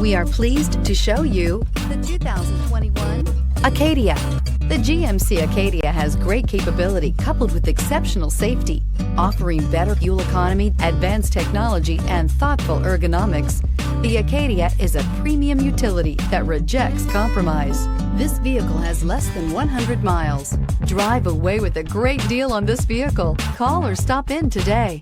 We are pleased to show you the 2021 Acadia. The GMC Acadia has great capability coupled with exceptional safety, offering better fuel economy, advanced technology, and thoughtful ergonomics. The Acadia is a premium utility that rejects compromise. This vehicle has less than 100 miles. Drive away with a great deal on this vehicle. Call or stop in today.